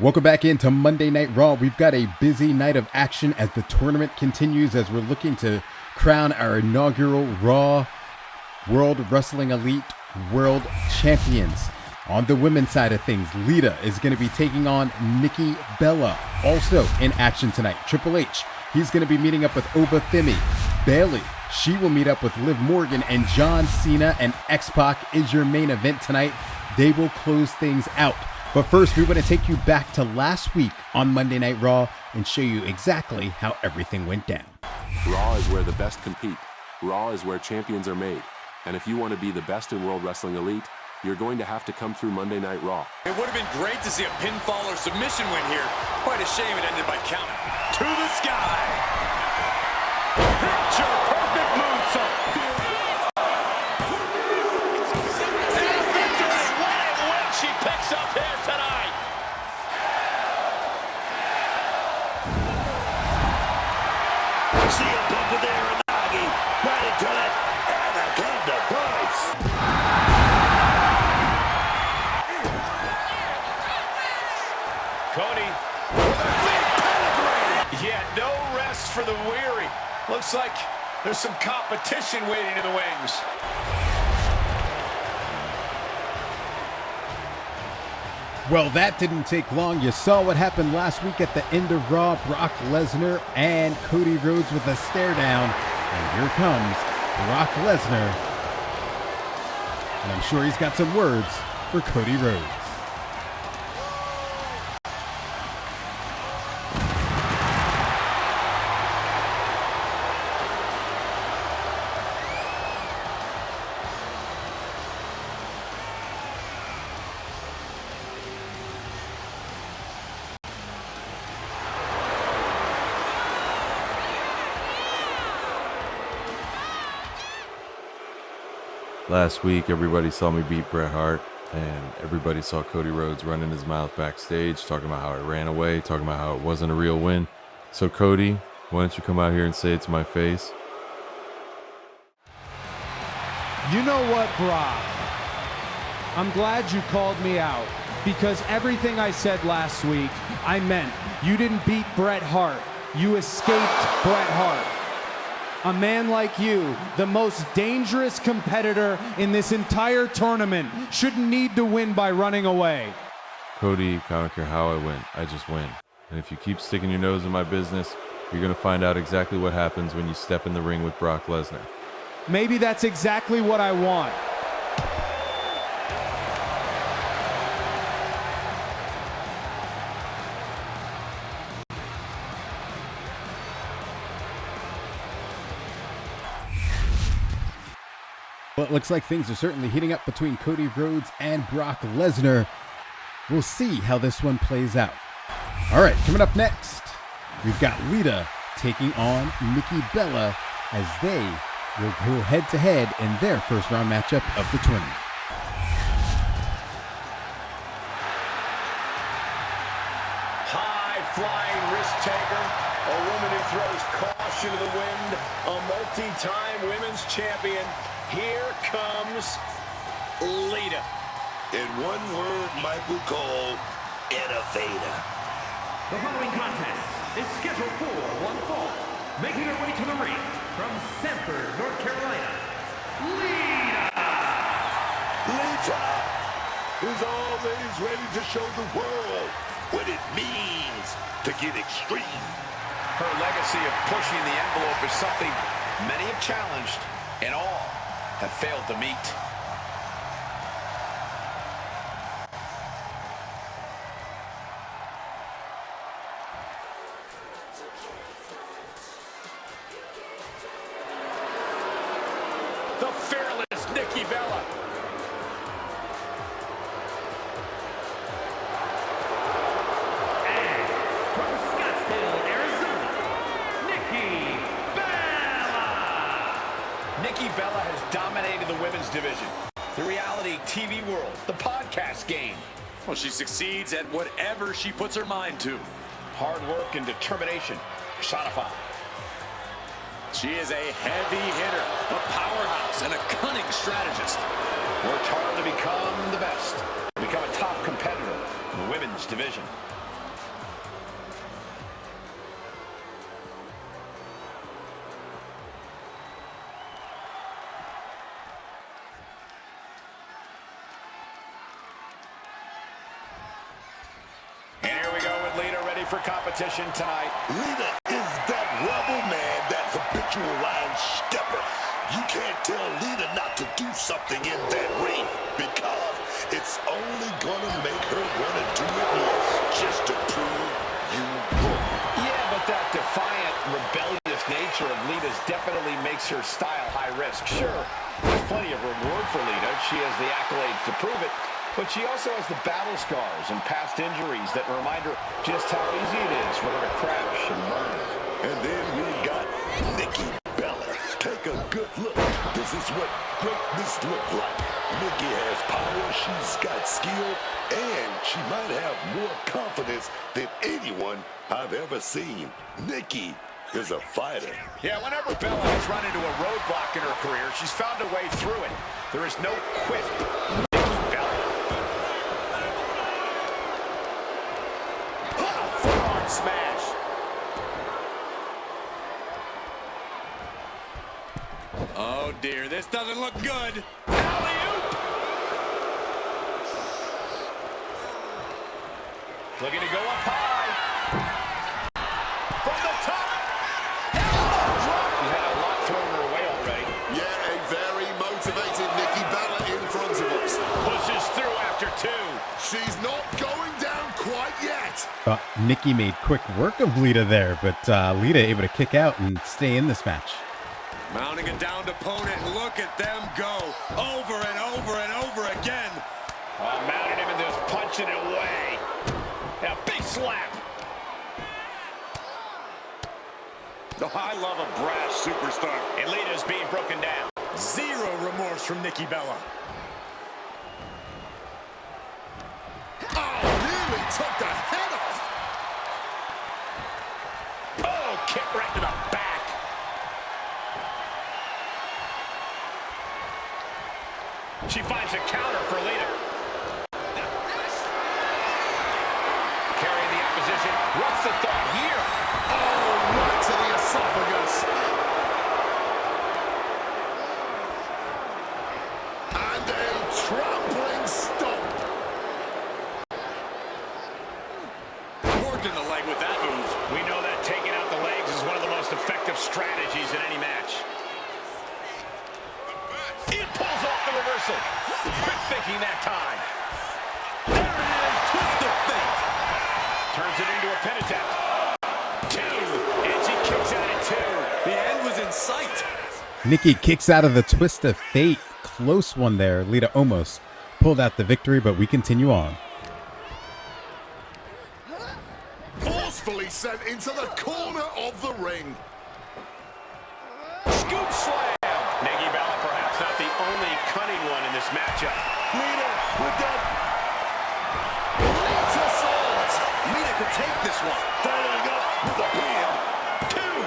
Welcome back into Monday Night Raw. We've got a busy night of action as the tournament continues, as we're looking to crown our inaugural Raw World Wrestling Elite World Champions. On the women's side of things, Lita is going to be taking on Nikki Bella. Also in action tonight, Triple H, he's going to be meeting up with Oba Femi. Bayley, she will meet up with Liv Morgan, and John Cena and X-Pac is your main event tonight. They will close things out. But first, we want to take you back to last week on Monday Night Raw and show you exactly how everything went down. Raw is where the best compete. Raw is where champions are made. And if you want to be the best in World Wrestling Elite, you're going to have to come through Monday Night Raw. It would have been great to see a pinfall or submission win here. Quite a shame it ended by count. To the sky. Picture perfect moonsault. She picks up here tonight. See a bumper there, and Nagi right into that anaconda price. Cody. Big pedigree. Yeah, no rest for the weary. Looks like there's some competition waiting in the wings. Well, that didn't take long. You saw what happened last week at the end of Raw. Brock Lesnar and Cody Rhodes with a stare down. And here comes Brock Lesnar. And I'm sure he's got some words for Cody Rhodes. Last week, everybody saw me beat Bret Hart, and everybody saw Cody Rhodes running his mouth backstage, talking about how I ran away, talking about how it wasn't a real win. So Cody, why don't you come out here and say it to my face? You know what, Brock? I'm glad you called me out, because everything I said last week, I meant. You didn't beat Bret Hart. You escaped Bret Hart. A man like you, the most dangerous competitor in this entire tournament, shouldn't need to win by running away. Cody, I don't care how I win, I just win. And if you keep sticking your nose in my business, you're going to find out exactly what happens when you step in the ring with Brock Lesnar. Maybe that's exactly what I want. Well, it looks like things are certainly heating up between Cody Rhodes and Brock Lesnar. We'll see how this one plays out. All right, coming up next, we've got Lita taking on Nikki Bella as they will go head-to-head in their first-round matchup of the tournament. High-flying risk taker, a woman who throws caution to the wind, a multi-time women's champion. Here comes Lita. In one word, Michael Cole, innovator. The following contest is scheduled for one fall. Making her way to the ring from Sanford, North Carolina, Lita. Lita is always ready to show the world what it means to get extreme. Her legacy of pushing the envelope is something many have challenged, and all have failed to meet. The fearless Nikki Bella. And from Scottsdale, Arizona, Nikki Bella. Nikki Bella has dominated the women's division, the reality TV world, the podcast game. Well, she succeeds at whatever she puts her mind to. Hard work and determination personified. She is a heavy hitter, a powerhouse, and a cunning strategist. Worked hard to become the best, become a top competitor in the women's division. for competition tonight. Lita is that rebel man, that habitual line stepper. You can't tell Lita not to do something in that ring because it's only gonna make her want to do it more just to prove you wrong. Yeah, but that defiant, rebellious nature of Lita's definitely makes her style high risk. Sure, there's plenty of reward for Lita. She has the accolades to prove it. But she also has the battle scars and past injuries that remind her just how easy it is for her to crash and burn. And then we got Nikki Bella. Take a good look. This is what greatness looks like. Nikki has power, she's got skill, and she might have more confidence than anyone I've ever seen. Nikki is a fighter. Yeah, whenever Bella has run into a roadblock in her career, she's found a way through it. There is no quit. Nikki Bella. Forearm smash. Oh dear, this doesn't look good. Alley-oop. Looking to go up high. From the top. Elbow drop. She had a lot thrown her way already. Yeah, a very motivated Nikki Bella in front of us. Pushes through after two. She's not going down quite yet. Nikki made quick work of Lita there, but Lita able to kick out and stay in this match. Mounting a downed opponent, look at them go. Over and over and over again. Mounted him and just punching it away. A big slap. Oh, I love a brash superstar. And Lita's being broken down. Zero remorse from Nikki Bella. Oh, nearly took the head off. Oh, kick right to the back. She finds a counter for Lita. Carrying the opposition. What's the thought here? Oh, right to the esophagus. And a trampling stomp. Worked in the leg with that move. We know that taking out the legs is one of the most effective strategies in any match. It pulls off the reversal. Quick thinking that time. There it is, twist of fate. Turns it into a pin attempt. Two, and she kicks out at two. The end was in sight. Nikki kicks out of the twist of fate. Close one there. Lita almost pulled out the victory, but we continue on. Forcefully sent into the corner of the ring. Scoop slam. Nikki Bella perhaps not the only cunning one in this matchup. Lita with that. Lita swords. Lita could take this one. Following up with a pin. Two.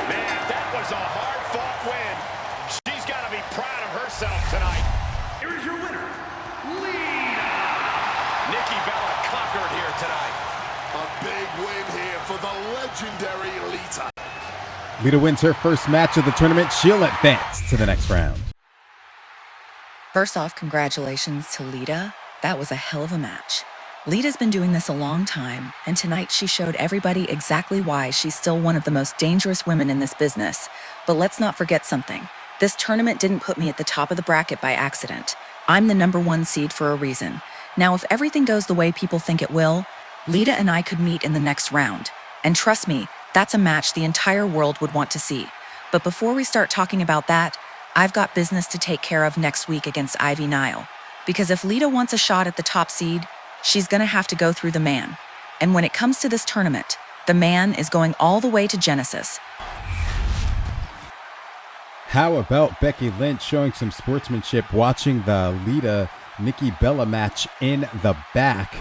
Man, that was a hard-fought win. She's got to be proud of herself tonight. Here is your winner, Lita. Nikki Bella conquered here tonight. A big win here for the legendary Lita. Lita wins her first match of the tournament. She'll advance to the next round. First off, congratulations to Lita. That was a hell of a match. Lita's been doing this a long time, and tonight she showed everybody exactly why she's still one of the most dangerous women in this business. But let's not forget something. This tournament didn't put me at the top of the bracket by accident. I'm the #1 seed for a reason. Now, if everything goes the way people think it will, Lita and I could meet in the next round. And trust me, that's a match the entire world would want to see. But before we start talking about that, I've got business to take care of next week against Ivy Nile. Because if Lita wants a shot at the top seed, she's gonna have to go through the man. And when it comes to this tournament, the man is going all the way to Genesis. How about Becky Lynch showing some sportsmanship, watching the Lita-Nikki Bella match in the back?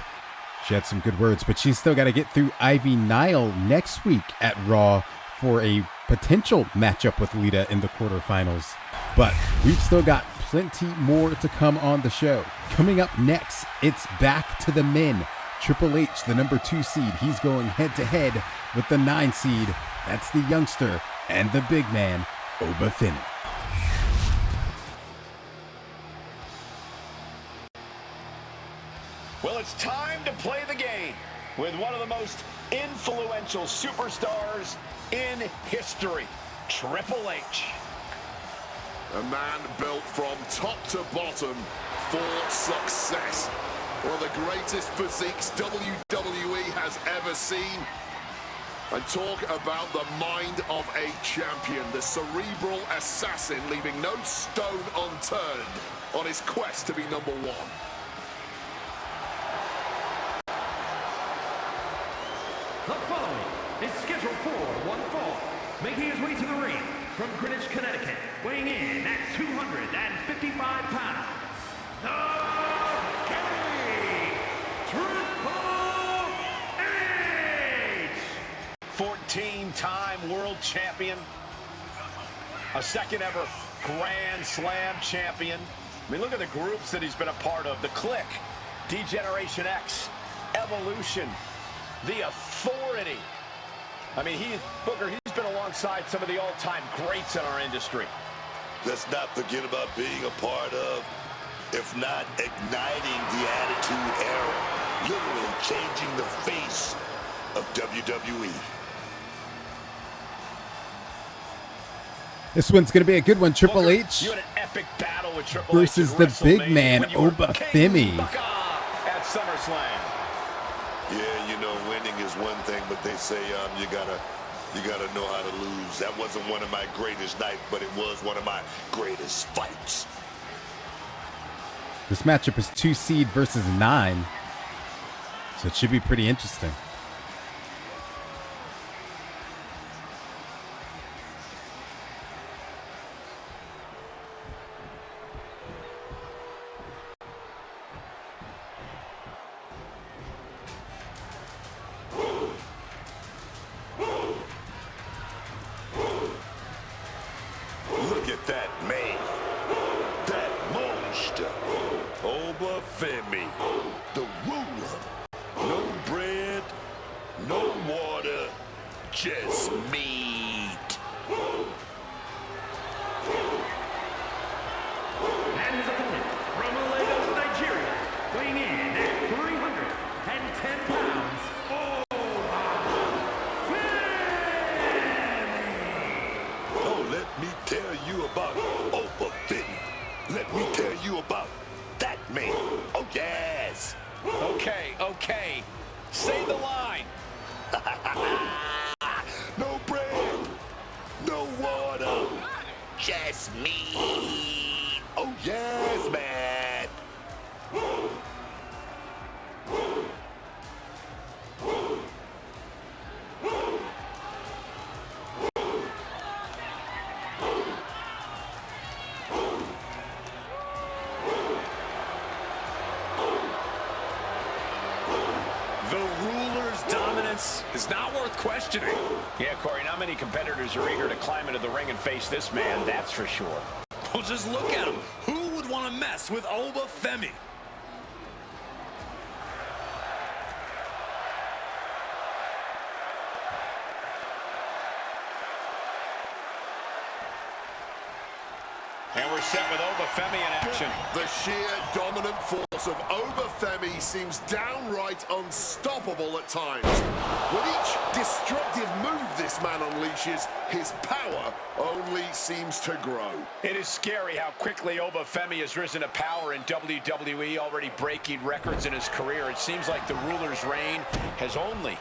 She had some good words, but she's still got to get through Ivy Nile next week at Raw for a potential matchup with Lita in the quarterfinals. But we've still got plenty more to come on the show. Coming up next, it's back to the men. Triple H, the #2 seed, he's going head-to-head with the 9 seed. That's the youngster and the big man, Oba Finn. Well, it's time to play the game. with one of the most influential superstars in history, Triple H. A man built from top to bottom for success. One of the greatest physiques WWE has ever seen. And talk about the mind of a champion, the cerebral assassin, leaving no stone unturned on his quest to be #1. The following is scheduled for one fall, making his way to the ring from Greenwich, Connecticut, weighing in at 255 pounds, Triple H! 14-time world champion, a second ever Grand Slam champion. I mean, look at the groups that he's been a part of. The Click, D-Generation X, Evolution, The Authority. I mean, Booker, he's been alongside some of the all-time greats in our industry. Let's not forget about being a part of, if not igniting the Attitude Era, literally changing the face of WWE. This one's going to be a good one. Triple Booker, H you had an epic battle with Triple versus H the at big man, when you were Obafemi. King Booker at SummerSlam. Yeah, you know, winning is one thing, but they say you gotta know how to lose. That wasn't one of my greatest nights, but it was one of my greatest fights. This matchup is 2 seed versus 9. So it should be pretty interesting. Look at that man, that monster, Obafemi, the ruler. No bread, no water, just meat. And his opponent from Lagos, Nigeria, weighing in at 310 pounds, Oh, let me tell you about Obafemi. Let me tell you about that man. Oh, yes. Okay. Say the line. No bread, no water, just meat. Oh, yes, man. The ruler's dominance is not worth questioning. Yeah, Corey, not many competitors are eager to climb into the ring and face this man, that's for sure. Well, just look at him. Who would want to mess with Obafemi? And we're set with Obafemi in action. The sheer dominant force of Obafemi seems downright unstoppable at times. With each destructive move this man unleashes, his power only seems to grow. It is scary how quickly Obafemi has risen to power in WWE, already breaking records in his career. It seems like the ruler's reign has only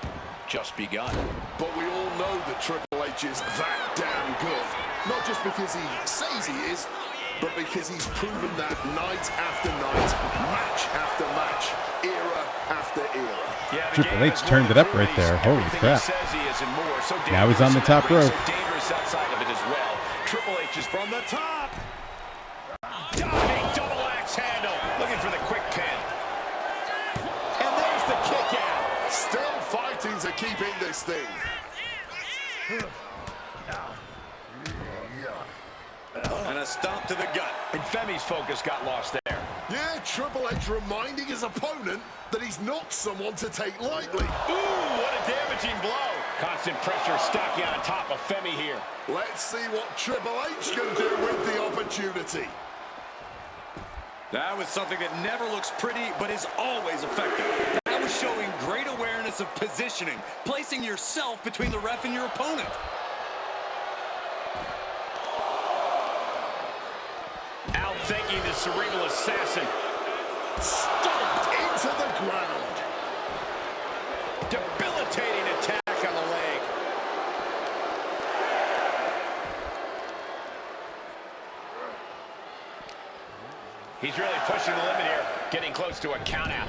just begun. But we all know that Triple H is that damn good. Not just because he says he is, but because he's proven that night after night, match after match, era after era. Yeah, Triple H turned it up right there. Holy crap. Now he's on the top rope. So dangerous outside of it as well. Triple H is from the top. Diving double axe handle. Looking for the quick pin. And there's the kick out. Still fighting to keep in this thing. And a stomp to the gut. And Femi's focus got lost there. Yeah, Triple H reminding his opponent that he's not someone to take lightly. Ooh, what a damaging blow. Constant pressure stacking on top of Femi here. Let's see what Triple H can do with the opportunity. That was something that never looks pretty, but is always effective. That was showing great awareness awareness of positioning, placing yourself between the ref and your opponent. Outthinking the cerebral assassin. Stomped into the ground. Debilitating attack on the leg. He's really pushing the limit here, getting close to a count out.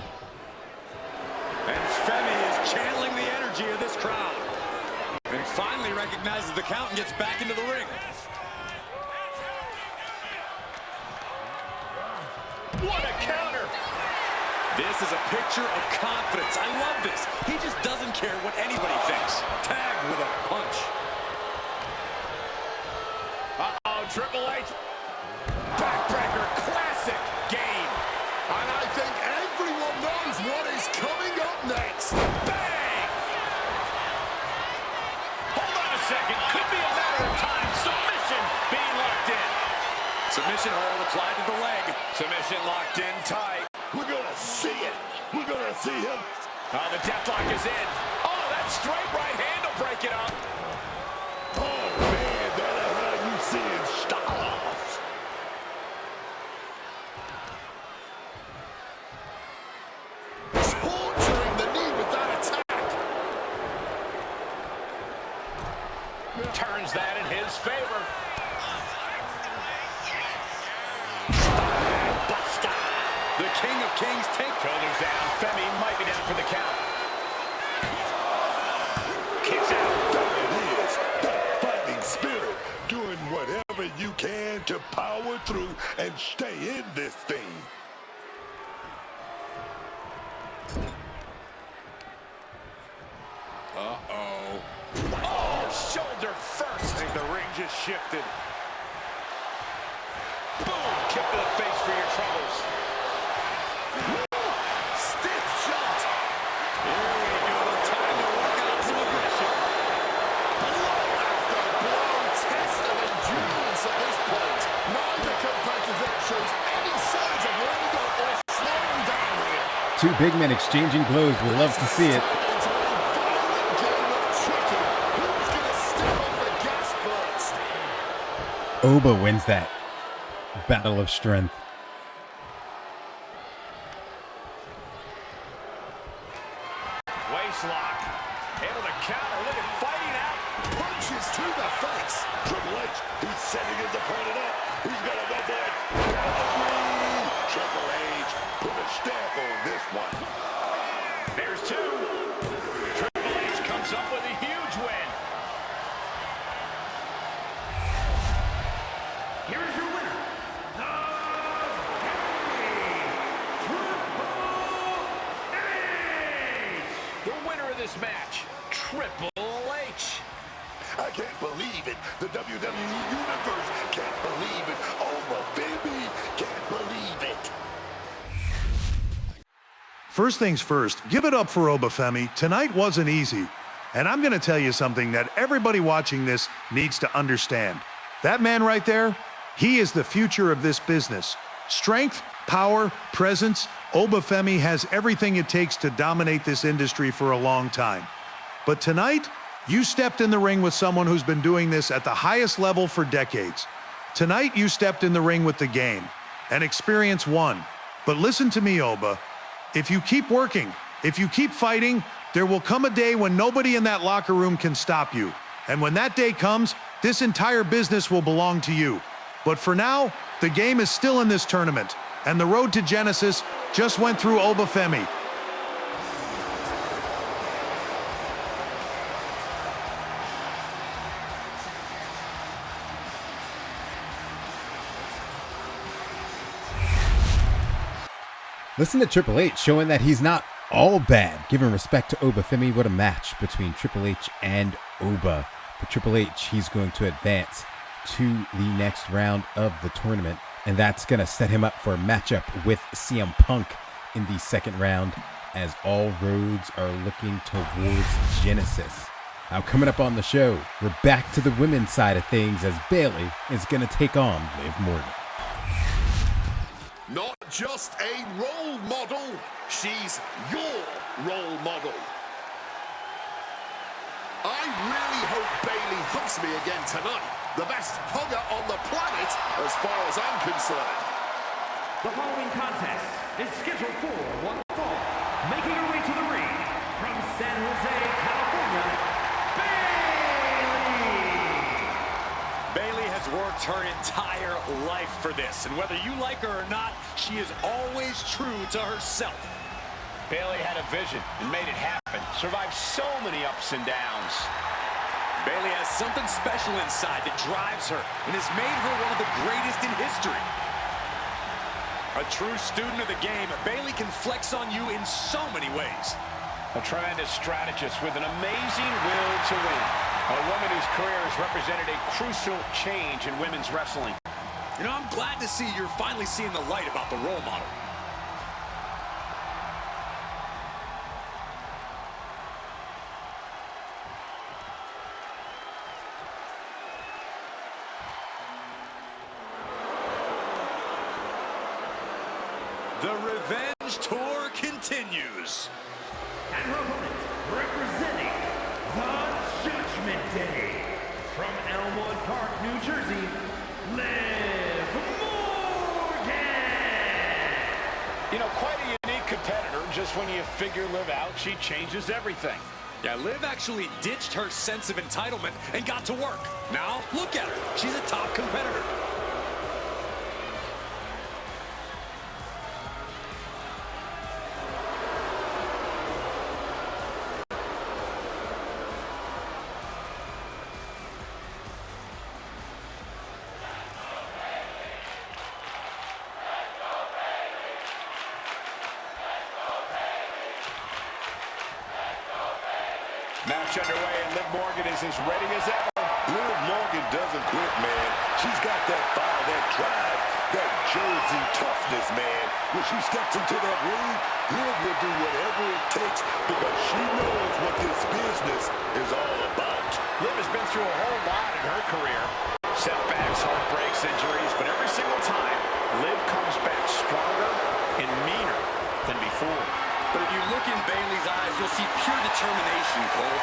And Femi is channeling the energy of this crowd. And finally recognizes the count and gets back into the ring. What a counter! This is a picture of confidence. I love this. He just doesn't care what anybody thinks. Tagged with a punch. Uh-oh, Triple H. Backbreaker, classic game. And I think everyone knows what is coming up next. Bang! Hold on a second. Could be a matter of time. Submission being locked in. Submission hold applied to the leg. Submission locked in tight. We're gonna see it. We're gonna see him. Oh, the deathlock is in. Oh, that straight right hand will break it up. Oh, man, that's how you see it. Stars. Torturing the knee with that attack. Turns that in his favor. The King of Kings take shoulders down. Femi might be down for the count. Kicks out. There it is. That fighting spirit. Doing whatever you can to power through and stay in this thing. Uh-oh. Oh, shoulder first. I think the ring just shifted. Boom! Kick to the face for your troubles. Stiff shot. Here we go. Time to work out some aggression. Blow after blow. Test of endurance at this point. Neither competitor shows any signs of letting go or slowing down here. Two big men exchanging blows. We'd love to see it. It's a violent game of chicken. Who's gonna step on the gas first? Oba wins that battle of strength. Waist lock. Able to counter. Look at fighting out. Punches to the face. Triple H, he's setting his opponent up. He's gonna go for it. Triple H, put a stamp on this one. There's two. Triple H comes up with a huge win. Here is your winner, The winner of this match, Triple H. I can't believe it. The WWE Universe can't believe it. Oh, my baby can't believe it. First things first, give it up for Obafemi. Tonight wasn't easy. And I'm going to tell you something that everybody watching this needs to understand. That man right there, he is the future of this business. Strength, power, presence, Obafemi has everything it takes to dominate this industry for a long time. But tonight, you stepped in the ring with someone who's been doing this at the highest level for decades. Tonight, you stepped in the ring with the game, and experience won. But listen to me, Oba. If you keep working, if you keep fighting, there will come a day when nobody in that locker room can stop you. And when that day comes, this entire business will belong to you. But for now, the game is still in this tournament, and the road to Genesis just went through Obafemi. Listen to Triple H showing that he's not all bad. Giving respect to Obafemi. What a match between Triple H and Oba. For Triple H, he's going to advance to the next round of the tournament. And that's going to set him up for a matchup with CM Punk in the second round, as all roads are looking towards Genesis. Now, coming up on the show, we're back to the women's side of things as Bayley is going to take on Liv Morgan. Not just a role model, she's your role model. I really hope Bayley hugs me again tonight. The best hugger on the planet, as far as I'm concerned. The following contest is scheduled for one fall. Making her way to the ring from San Jose, California, Bayley has worked her entire life for this, and whether you like her or not, she is always true to herself. Bayley had a vision and made it happen. Survived so many ups and downs. Bayley has something special inside that drives her and has made her one of the greatest in history. A true student of the game, Bayley can flex on you in so many ways. A tremendous strategist with an amazing will to win. A woman whose career has represented a crucial change in women's wrestling. You know, I'm glad to see you're finally seeing the light about the role model. The Revenge Tour continues. and her opponent, representing the Judgment Day, from Elmwood Park, New Jersey, Liv Morgan. You know, quite a unique competitor. Just when you figure Liv out, she changes everything. Yeah, Liv actually ditched her sense of entitlement and got to work. Now, look at her. She's a top competitor. Match underway, and Liv Morgan is as ready as ever. Liv Morgan doesn't quit, man. She's got that fire, that drive, that Jersey toughness, man. When she steps into that ring, Liv will do whatever it takes because she knows what this business is all about. Liv has been through a whole lot in her career. Setbacks, heartbreaks, injuries, but every single time, Liv comes back stronger and meaner than before. But if you look in Bayley's eyes, you'll see pure determination, Cole.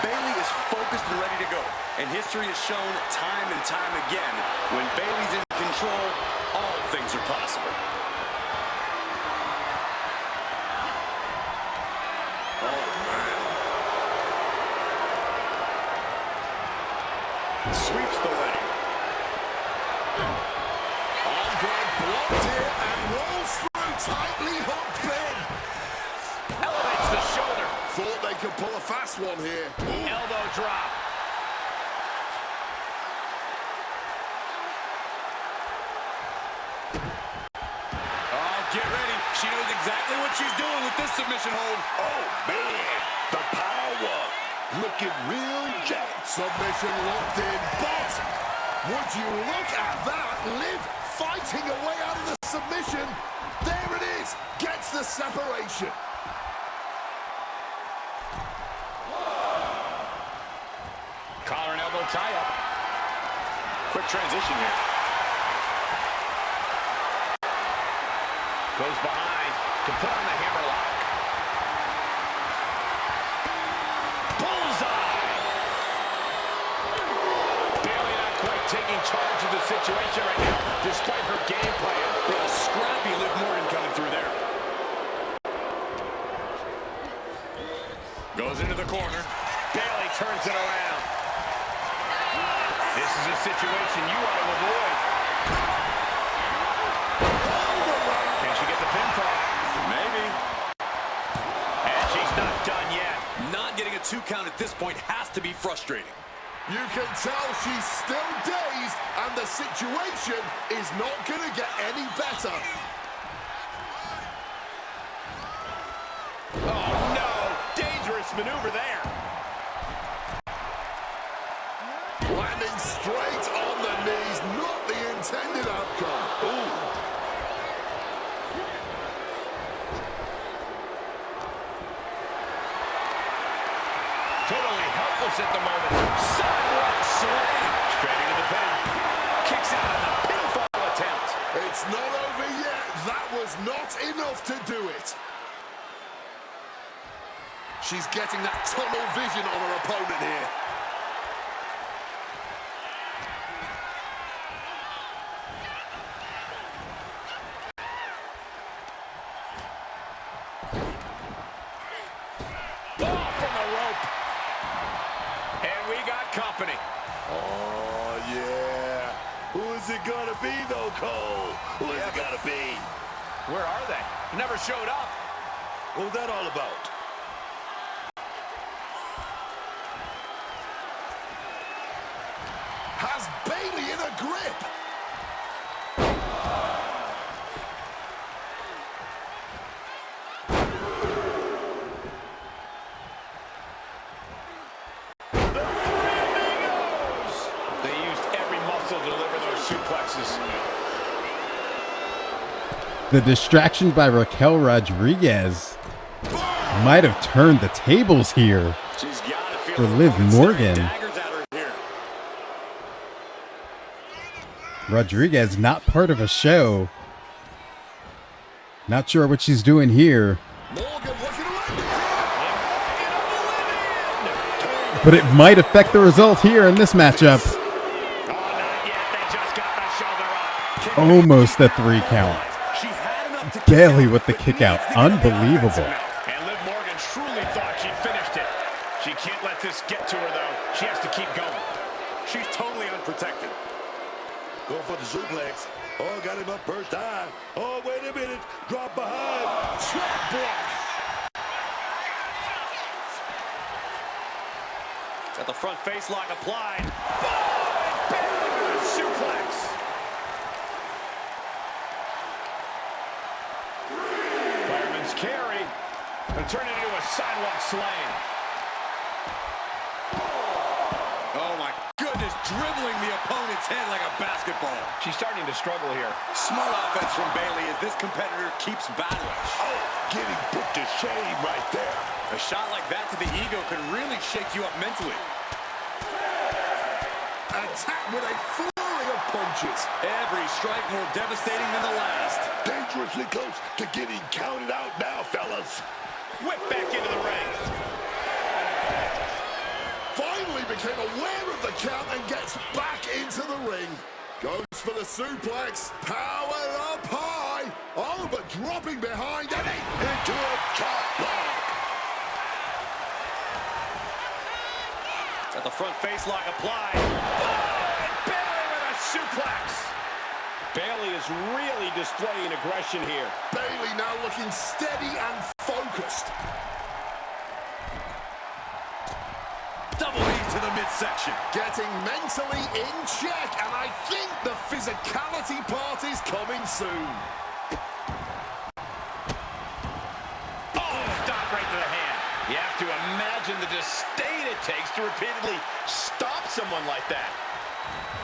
Bayley is focused and ready to go. And history has shown time and time again, when Bayley's in control, all things are possible. Oh, man. Sweeps the leg. Andre blocked here and rolls through. Tightly hooked pin. Elevates the shoulder. Thought they could pull a fast one here. Ooh. Elbow drop. Oh, get ready. She knows exactly what she's doing with this submission hold. Oh, man. The power. Looking real jacked. Submission locked in, but would you look at that? Liv fighting a way out of the submission. There it is. Gets the separation. Collar and elbow tie-up. Quick transition here. Goes behind to put on the hammerlock. Bullseye! Bayley not quite taking charge of the situation right now, despite her game plan. A scrappy Liv Morgan coming through there. Goes into the corner. Bayley turns it around. This is a situation you want to avoid. Can she get the pinfall? Maybe. And she's not done yet. Not getting a 2 count at this point has to be frustrating. You can tell she's still dazed, and the situation is not going to get any better. Oh, no. Dangerous maneuver there. Landing straight on the knees, not the intended outcome. Ooh. Totally helpless at the moment. Sidewalk slam. Straight into the pin. Kicks out on the pinfall attempt. It's not over yet. That was not enough to do it. she's getting that tunnel vision on her opponent here. Company. Oh, yeah. Who is it going to be, though, Cole? Who is it going to be? Where are they? Never showed up. What was that all about? Has Bayley in a grip. The distraction by Raquel Rodriguez might have turned the tables here for Liv Morgan. Rodriguez not part of a show. Not sure what she's doing here. But it might affect the result here in this matchup. Almost a 3 count. Bayley with the kick out. Unbelievable. And Liv Morgan truly thought she'd finished it. She can't let this get to her, though. She has to keep going. She's totally unprotected. Go for the suplex. Oh, got him up first time. Oh, wait a minute. Drop behind. Trap block. Got the front face lock applied. Boom! Suplex. Fireman's carry. And turn it into a sidewalk slam. Oh my goodness, dribbling the opponent's head like a basketball. She's starting to struggle here. Smart offense from Bayley as this competitor keeps battling. Oh, getting put to shame right there. A shot like that to the ego could really shake you up mentally. Attack with a flurry of punches. Every strike more devastating than the last. Dangerously close to getting counted out now, fellas. Whip back into the ring. Finally became aware of the count and gets back into the ring. Goes for the suplex. Power up high. Oh, but dropping behind and into a chop block. Got the front face lock applied. And Bayley with a suplex. Bayley is really displaying aggression here. Bayley now looking steady and focused. Double knee to the midsection. Getting mentally in check, and I think the physicality part is coming soon. Oh, stop right to the hand. You have to imagine the disdain it takes to repeatedly stop someone like that.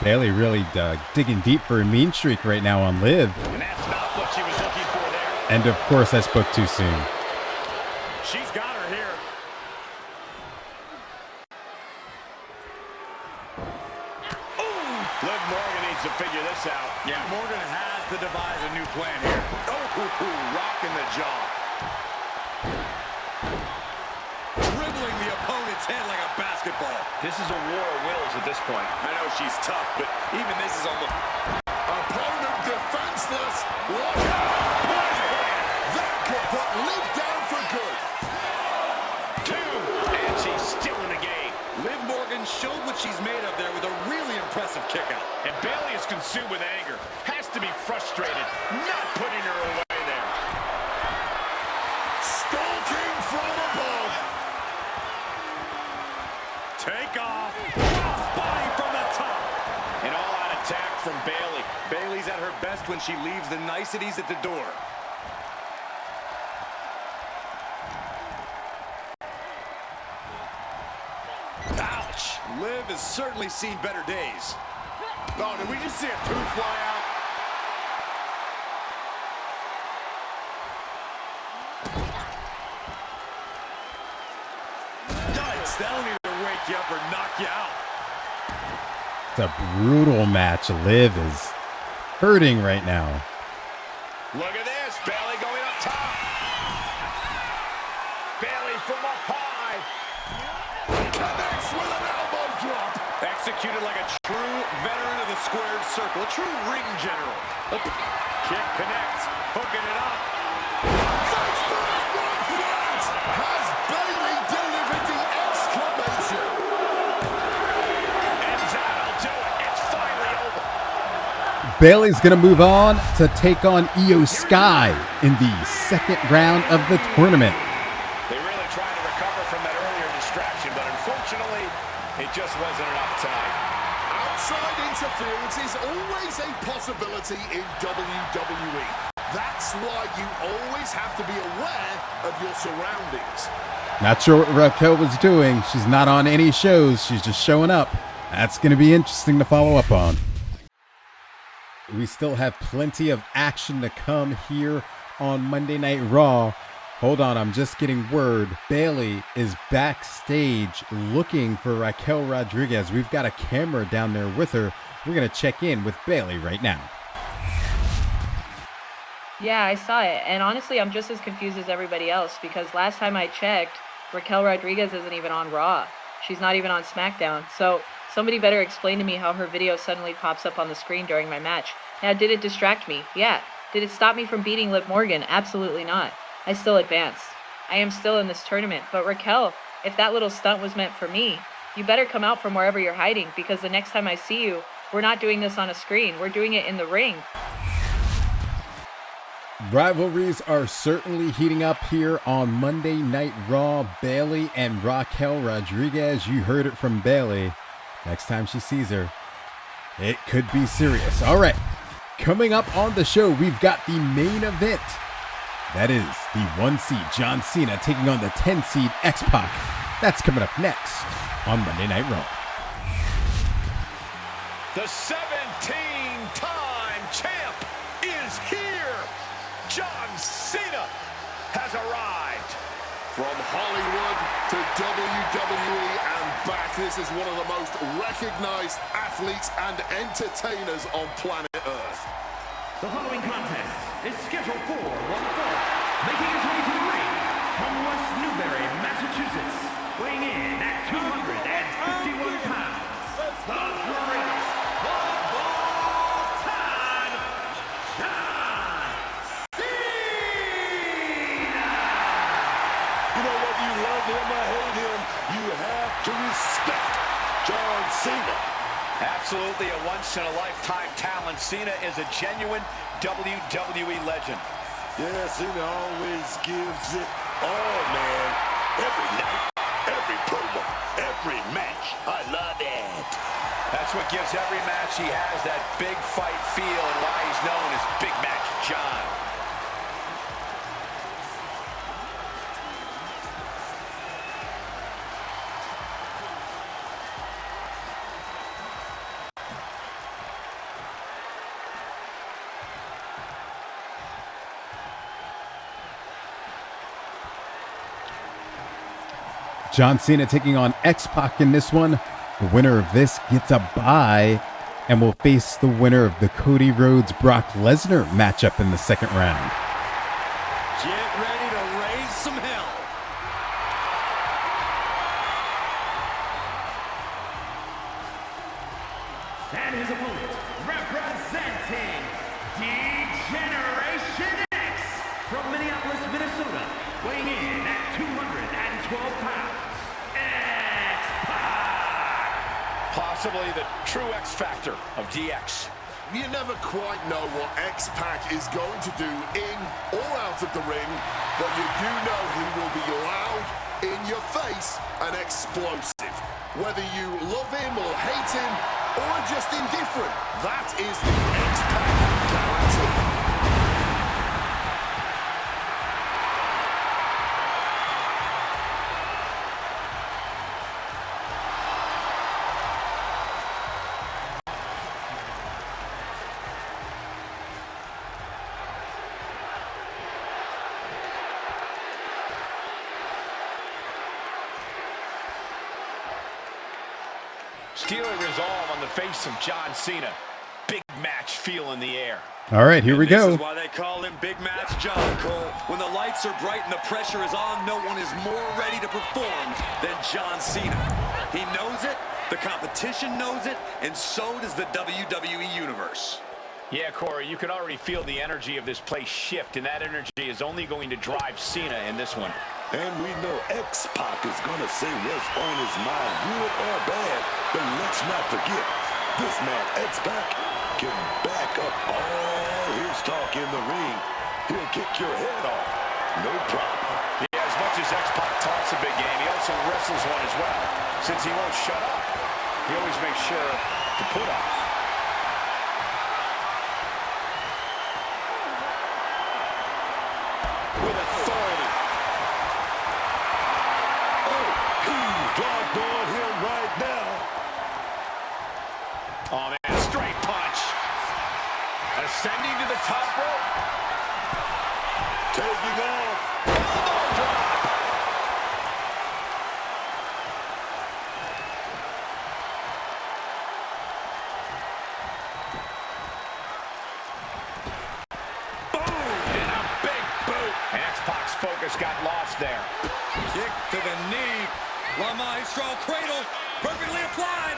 Bayley really digging deep for a mean streak right now on Liv. And that's not what she was looking for there. And of course, I spoke too soon. She's got her here. Ooh. Liv Morgan needs to figure this out. Yeah, Morgan has to devise a new plan here. Oh, rocking the jaw. Dribbling the opponent's head like a basketball. This is a war of wills at this point. I know she's tough, but even this is almost... Opponent defenseless. Watch out. That could put Liv down for good. 2, and she's still in the game. Liv Morgan showed what she's made of there with a really impressive kick out. And Bayley is consumed with anger. Has to be frustrated, not putting her away there. Stalking from above. Take off. Crossbody from the top. An all-out attack from Bayley. Bayley's at her best when she leaves the niceties at the door. Ouch. Liv has certainly seen better days. Oh, did we just see a tooth fly out? Yikes, that'll either wake you up or knock you out. It's a brutal match. Liv is hurting right now. Look at this, Bayley going up top. Bayley from up high. executed like a true veteran of the squared circle, a true ring general. Kick connects, hooking it up. Has Bayley delivered the exclamation? And that'll do it. It's finally over. Bayley's going to move on to take on Io Sky in the second round of the tournament. They really tried to recover from that earlier distraction, but unfortunately, it just wasn't enough tonight. Outside interference is always a possibility in WWE. That's why you always have to be aware of your surroundings. Not sure what Raquel was doing. She's not on any shows. She's just showing up. That's going to be interesting to follow up on. We still have plenty of action to come here on Monday Night Raw. Hold on, I'm just getting word. Bayley is backstage looking for Raquel Rodriguez. We've got a camera down there with her. We're going to check in with Bayley right now. Yeah, I saw it. And honestly, I'm just as confused as everybody else because last time I checked, Raquel Rodriguez isn't even on Raw. She's not even on SmackDown. So somebody better explain to me how her video suddenly pops up on the screen during my match. Now, did it distract me? Yeah. Did it stop me from beating Liv Morgan? Absolutely not. I still advanced. I am still in this tournament. But Raquel, if that little stunt was meant for me, you better come out from wherever you're hiding because the next time I see you, we're not doing this on a screen. We're doing it in the ring. Rivalries are certainly heating up here on Monday Night Raw. Bayley and Raquel Rodriguez. You heard it from Bayley. Next time she sees her, it could be serious. All right, coming up on the show, we've got the main event. That is the 1 seed John Cena taking on the 10 seed X-Pac. That's coming up next on Monday Night Raw. The 17-time champ is here. John Cena has arrived. From Hollywood to WWE and back, this is one of the most recognized athletes and entertainers on planet Earth. The following contest is scheduled for one fall, making his way to the ring from West Newbury, Massachusetts, weighing in at 251 pounds, the greatest of all time, John Cena! You know, whether you love him or hate him, you have to respect John Cena. Absolutely a once-in-a-lifetime talent. Cena is a genuine WWE legend. Yeah, Cena always gives it all, man. Every night, every promo, every match. I love it. That's what gives every match he has that big fight feel and why he's known as Big Match John. John Cena taking on X-Pac in this one. The winner of this gets a bye and will face the winner of the Cody Rhodes-Brock Lesnar matchup in the second round. Get ready to raise some hell. And his opponent, representing D-Generation X from Minneapolis, Minnesota, weighing in at 212 pounds, X-Pac. Possibly the true X factor of DX. You never quite know what X-Pac is going to do in or out of the ring, but you do know he will be loud, in your face, and explosive. Whether you love him or hate him, or are just indifferent, that is the X-Pac guarantee. Steely resolve on the face of John Cena. Big match feel in the air. All right, here we go. This is why they call him Big Match John, Cole. When the lights are bright and the pressure is on, no one is more ready to perform than John Cena. He knows it, the competition knows it, and so does the WWE Universe. Yeah, Corey, you can already feel the energy of this place shift, and that energy is only going to drive Cena in this one. And we know X-Pac is going to say what's on his mind, good or bad. But let's not forget, this man X-Pac can back up all his talk in the ring. He'll kick your head off, no problem. Yeah, as much as X-Pac talks a big game, he also wrestles one as well. Since he won't shut up, he always makes sure to put up. With authority. Oh, he's locked on him right now. Oh, man, straight punch. Ascending to the top rope. Taking off. Elbow drop. X-Pac's focus got lost there. Kick to the knee. La Maestro cradle, perfectly applied.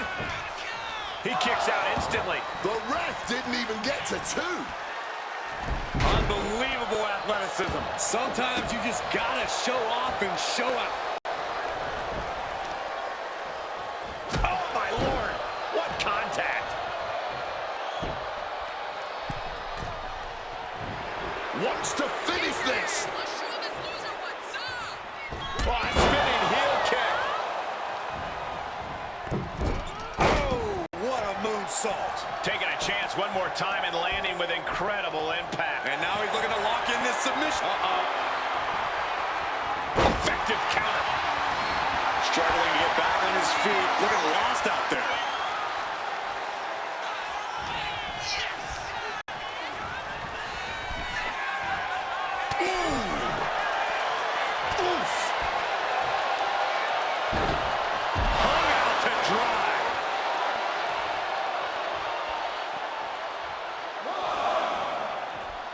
He kicks out instantly. The ref didn't even get to 2. Unbelievable athleticism. Sometimes you just gotta show off and show out. Oh, my Lord. What contact. Wants to finish this. Oh, a spinning heel kick. Oh, what a moonsault. Taking a chance one more time and landing with incredible impact. And now he's looking to lock in this submission. Effective counter. Struggling to get back on his feet. Looking lost out there.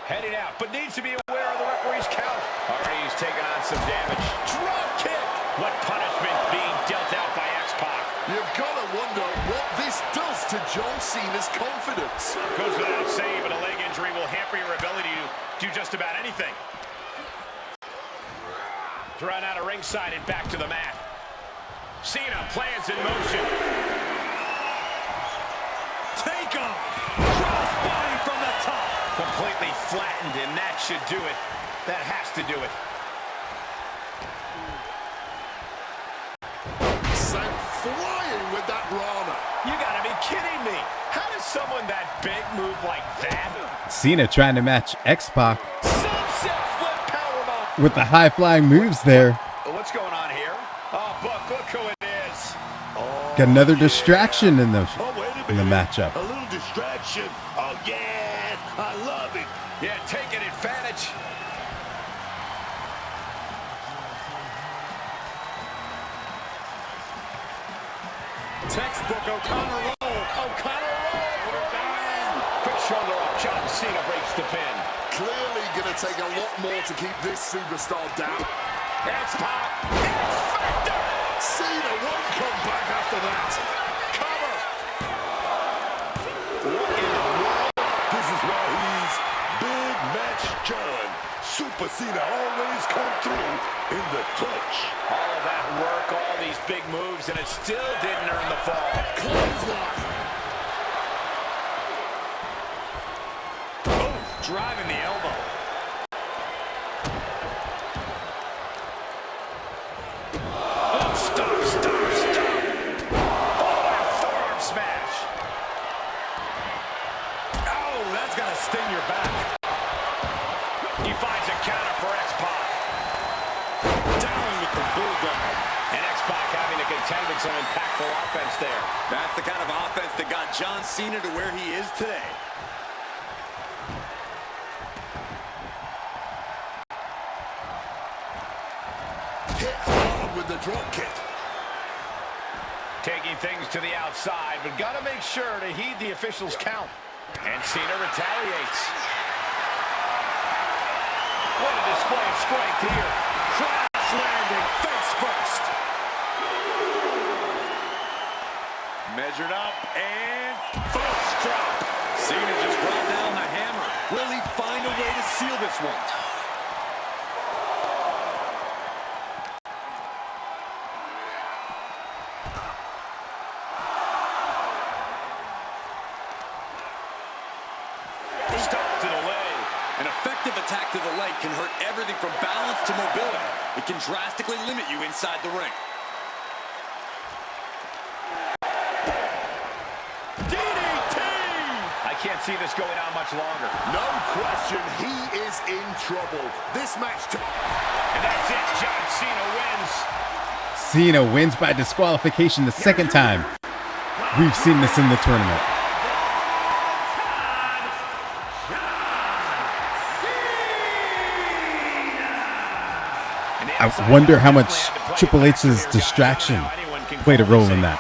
Heading out, but needs to be aware of the referee's count. Already he's taken on some damage. Drop kick! What punishment being dealt out by X-Pac? You've got to wonder what this does to John Cena's confidence. Goes without saying, but a leg injury will hamper your ability to do just about anything. Thrown out of ringside and back to the mat. Cena plans in motion. Take off! Crossbody from the top! Completely flattened, and that should do it. That has to do it. Sent flying with that Rana. You gotta be kidding me. How does someone that big move like that? Cena trying to match X-Pac Sunset flip powerbomb. with the high-flying moves there. What's going on here? Oh, Buck, look who it is. Got another distraction in the wait a in the minute. matchup. A little distraction. Oh, yeah, I love it. Yeah, taking advantage. Textbook O'Connor roll. O'Connor roll. Quick shoulder up. John Cena breaks the pin. Clearly going to take a lot more to keep this superstar down. X-Pac. X-Factor. Cena won't come back after that. Cover. What in the world? This is why he's Big Match John. Super Cena always come through in the clutch. All of that work, all these big moves, and it still didn't earn the fall. Clothesline. Oh, driving the elbow. Oh, stop, stop, stop. Oh, and forearm smash. Oh, that's gonna sting your back. He finds a counter for X-Pac. Down with the bulldog. And X-Pac having to contend with some impactful offense there. That's the kind of offense that got John Cena to where he is today. Hit hard with the drop kick. Taking things to the outside, but got to make sure to heed the official's count. And Cena retaliates. What a display of strength here. Crash landing face first. Stop to the leg. An effective attack to the leg can hurt everything from balance to mobility. It can drastically limit you inside the ring. DDT! I can't see this going on much longer. No question, he is in trouble. This match... And that's it. John Cena wins. Cena wins by disqualification the second time. We've seen this in the tournament. I wonder how much Triple H's distraction played a role in that.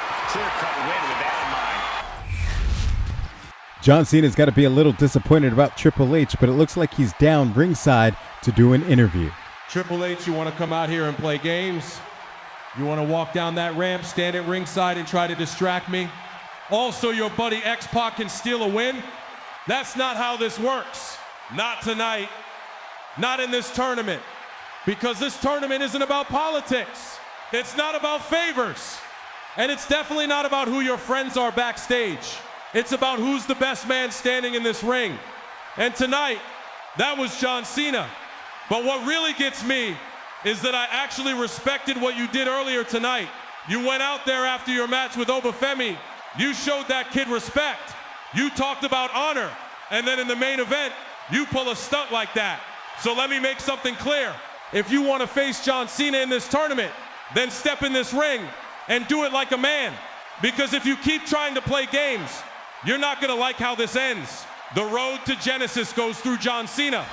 John Cena's got to be a little disappointed about Triple H, but it looks like he's down ringside to do an interview. Triple H, you want to come out here and play games? You want to walk down that ramp, stand at ringside and try to distract me? Also, your buddy X-Pac can steal a win? That's not how this works. Not tonight. Not in this tournament. Because this tournament isn't about politics. It's not about favors. And it's definitely not about who your friends are backstage. It's about who's the best man standing in this ring. And tonight, that was John Cena. But what really gets me is that I actually respected what you did earlier tonight. You went out there after your match with Obafemi. You showed that kid respect. You talked about honor. And then in the main event, you pull a stunt like that. So let me make something clear. If you want to face John Cena in this tournament, then step in this ring and do it like a man. Because if you keep trying to play games, you're not going to like how this ends. The road to Genesis goes through John Cena.